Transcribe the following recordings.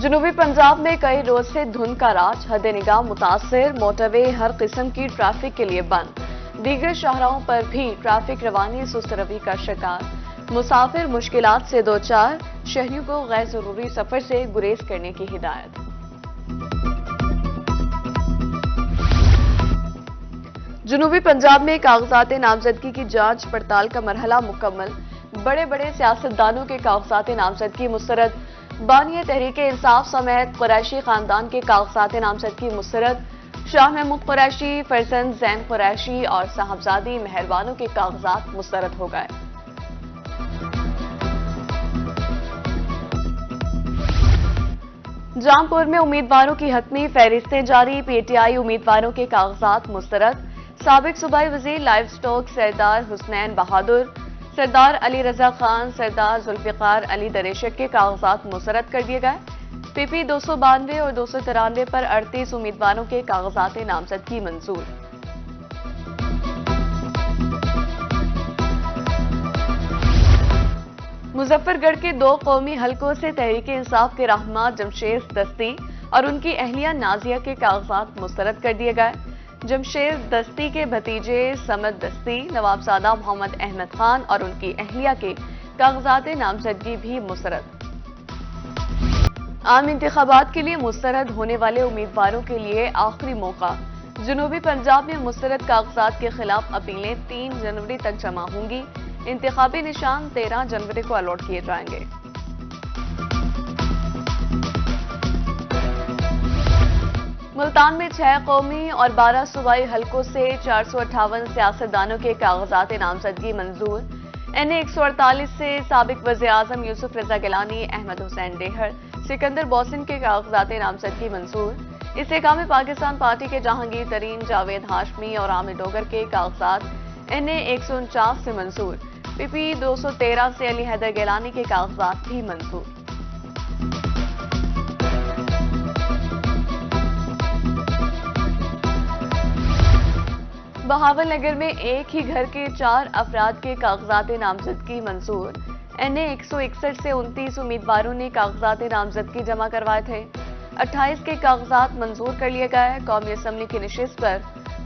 जनूबी पंजाब में कई रोज से धुंध का राज, हद-ए-निगाह मुतासिर, मोटरवे हर किस्म की ट्रैफिक के लिए बंद। दीगर शाहराहों पर भी ट्रैफिक रवानी सुस्त रवि का शिकार। मुसाफिर मुश्किलात से दो चार, शहरियों को गैर जरूरी सफर से गुरेज करने की हिदायत। जनूबी पंजाब में कागजात नामजदगी की जांच पड़ताल का मरहला मुकम्मल। बड़े बड़े सियासतदानों के कागजात नामजदगी मुस्तरद। बानिया तहरीके इंसाफ समेत कुरैशी खानदान के कागजात नामजदगी मुस्तरद। शाह महमूद कुरैशी, फरजंद जैन कुरैशी और साहबजादी मेहरबानों के कागजात मुस्तरद हो गए। जामपुर में उम्मीदवारों की हतमी फहरिस्तें जारी, पीटीआई उम्मीदवारों के कागजात मुस्तरद। साबिक सूबाई वजीर लाइव स्टॉक सरदार हुसनैन बहादुर, सरदार अली रजा खान, सरदार जुल्फिकार अली दरेशक के कागजात मुस्तरद कर दिए गए। पीपी 292 और 293 पर 38 उम्मीदवारों के कागजात नामजदगी मंजूर। मुजफ्फरगढ़ के 2 कौमी हलकों से तहरीके इंसाफ के रहनुमा जमशेद दस्ती और उनकी अहलिया नाजिया के कागजात मुस्तरद कर दिए गए। जमशेद दस्ती के भतीजे समद दस्ती, नवाबजादा मोहम्मद अहमद खान और उनकी अहलिया के कागजात नामजदगी भी मुस्तरद। आम इंतखाबात के लिए मुस्तरद होने वाले उम्मीदवारों के लिए आखिरी मौका। जनूबी पंजाब में मुस्तरद कागजात के खिलाफ अपीलें 3 जनवरी तक जमा होंगी। इंतखाबी निशान 13 जनवरी को अलॉट किए जाएंगे। मुल्तान में 6 कौमी और 12 सूबाई हलकों से 458 सियासतदानों के कागजात नामजदगी मंजूर। एनए 148 से साबिक वज़ीर आज़म यूसुफ रजा गिलानी, अहमद हुसैन डेहर, सिकंदर बोसिन के कागजात नामजदगी मंजूर। इस्तेकाम पाकिस्तान पार्टी के जहांगीर तरीन, जावेद हाशमी और आमिर डोगर के कागजात एनए 149 से मंजूर। पीपी 213 से अली हैदर गिलानी के कागजात भी मंजूर। बहावलनगर में एक ही घर के 4 अफराद के कागजात नामजदगी मंजूर। एनए 161 से 29 उम्मीदवारों ने कागजात नामजदगी जमा करवाए थे। 28 के कागजात मंजूर कर लिए गए। कौमी असम्बली की नशिस्त पर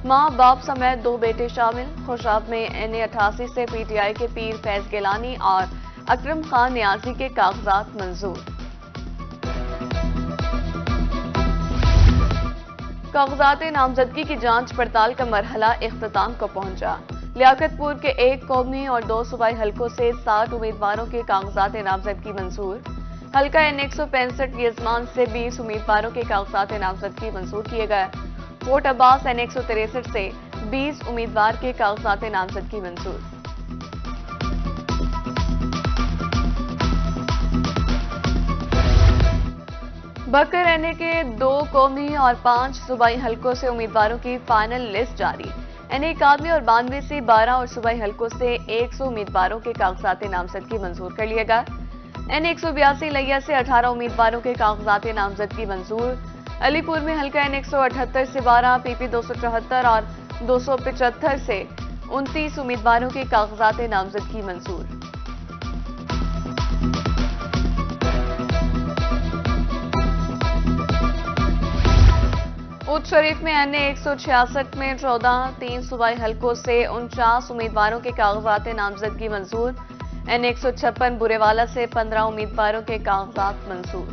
मां बाप समेत 2 बेटे शामिल। खुशाब में एनए 88 से पीटीआई के पीर फैज गिलानी और अकरम खान नियाजी के कागजात मंजूर। कागजात नामजदगी की जांच पड़ताल का मरहला इख्तिताम को पहुंचा। लियाकतपुर के 1 कौमी और 2 सूबाई हलकों से 60 उम्मीदवारों के कागजात नामजदगी मंजूर। हल्का एन 165 यजमान से 20 उम्मीदवारों के कागजात नामजदगी मंजूर किए गए। कोट अब्बास एन 163 से 20 उम्मीदवार के कागजात नामजदगी मंजूर। बकर एनए के 2 कौमी और 5 सूबाई हलकों से उम्मीदवारों की फाइनल लिस्ट जारी। एनए 91 और 92 से 12 और सूबाई हलकों से 100 उम्मीदवारों के कागजात नामजदगी मंजूर कर लिए गए। एनए 182 लिया से 18 उम्मीदवारों के कागजात नामजदगी मंजूर। अलीपुर में हल्का एन 178 से 12, पीपी 274 और 275 से 29 उम्मीदवारों के कागजात नामजदगी मंजूर। ऊट शरीफ में एनए 166 में 14, 3 सूबाई हलकों से 49 उम्मीदवारों के कागजात नामजदगी मंजूर। एनए 156 बुरेवाला से 15 उम्मीदवारों के कागजात मंजूर।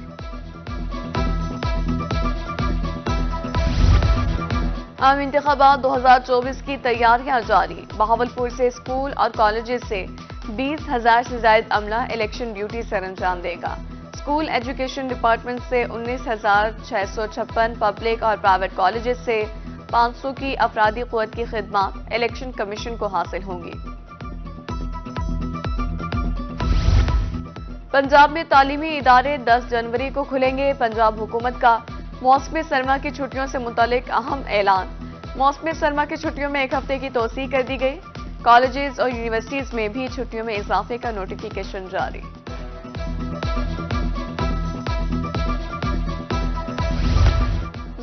आम इंतखाबात 2024 की तैयारियां जारी। बहावलपुर से स्कूल और कॉलेजेस से 20,000 से ज्यादा अमला इलेक्शन ड्यूटी सरंजाम देगा। स्कूल एजुकेशन डिपार्टमेंट से 19,656, पब्लिक और प्राइवेट कॉलेजेस से 500 की अफरादी क़ुव्वत की खिदमत इलेक्शन कमीशन को हासिल होंगी। पंजाब में तालीमी इदारे 10 जनवरी को खुलेंगे। पंजाब हुकूमत का मौसमी सरमा की छुट्टियों से मुतालिक अहम ऐलान। मौसमी सरमा की छुट्टियों में 1 हफ्ते की तोसी कर दी गई। कॉलेजेस और यूनिवर्सिटीज में भी छुट्टियों में इजाफे का नोटिफिकेशन जारी।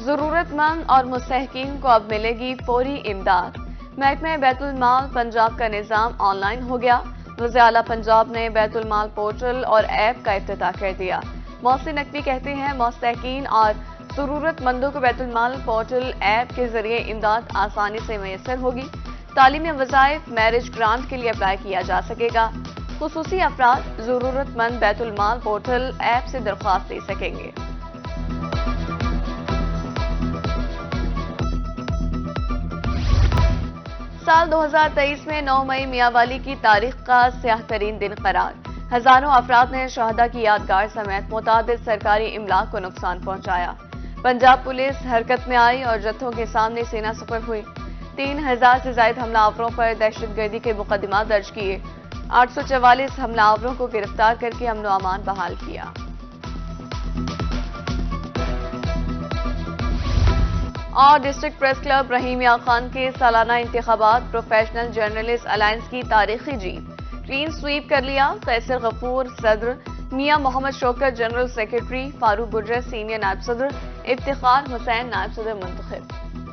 जरूरतमंद और मुस्तहकीन को अब मिलेगी फौरी इमदाद। महकमा बैतुल माल पंजाब का निजाम ऑनलाइन हो गया। वज़ीर आला पंजाब ने बैतुल माल पोर्टल और ऐप का इफ्तिताह कर दिया। मोहसिन नकवी कहते हैं मुस्तहकीन और ज़रूरतमंदों को बैतुल माल पोर्टल ऐप के जरिए इमदाद आसानी से मैसर होगी। तालीमी वज़ाइफ मैरिज ग्रांट के लिए अप्लाई किया जा सकेगा। खुसूसी अफराद ज़रूरतमंद बैतुल माल पोर्टल ऐप से दरख्वास्त दे सकेंगे। साल 2023 में 9 मई मियांवाली की तारीख का स्याह तरीन दिन करार। हजारों अफराद ने शहदा की यादगार समेत मुताबिक सरकारी इमलाक को नुकसान पहुंचाया। पंजाब पुलिस हरकत में आई और जत्थों के सामने सेना सफर हुई। 3000 से ज्यादा हमलावरों पर दहशतगर्दी के मुकदमा दर्ज किए। 844 हमलावरों को गिरफ्तार करके अमन व अमान बहाल किया। और डिस्ट्रिक्ट प्रेस क्लब रहीम या खान के सालाना इंतखाबात प्रोफेशनल जर्नलिस्ट अलायंस की तारीखी जीत। क्लीन स्वीप कर लिया। फैसल गफूर सदर, मियां Mohammad Shaukat general secretary, Farooq Gurjar senior नायब सदर, इफ्तिखार हुसैन नायब सदर मुंतखब।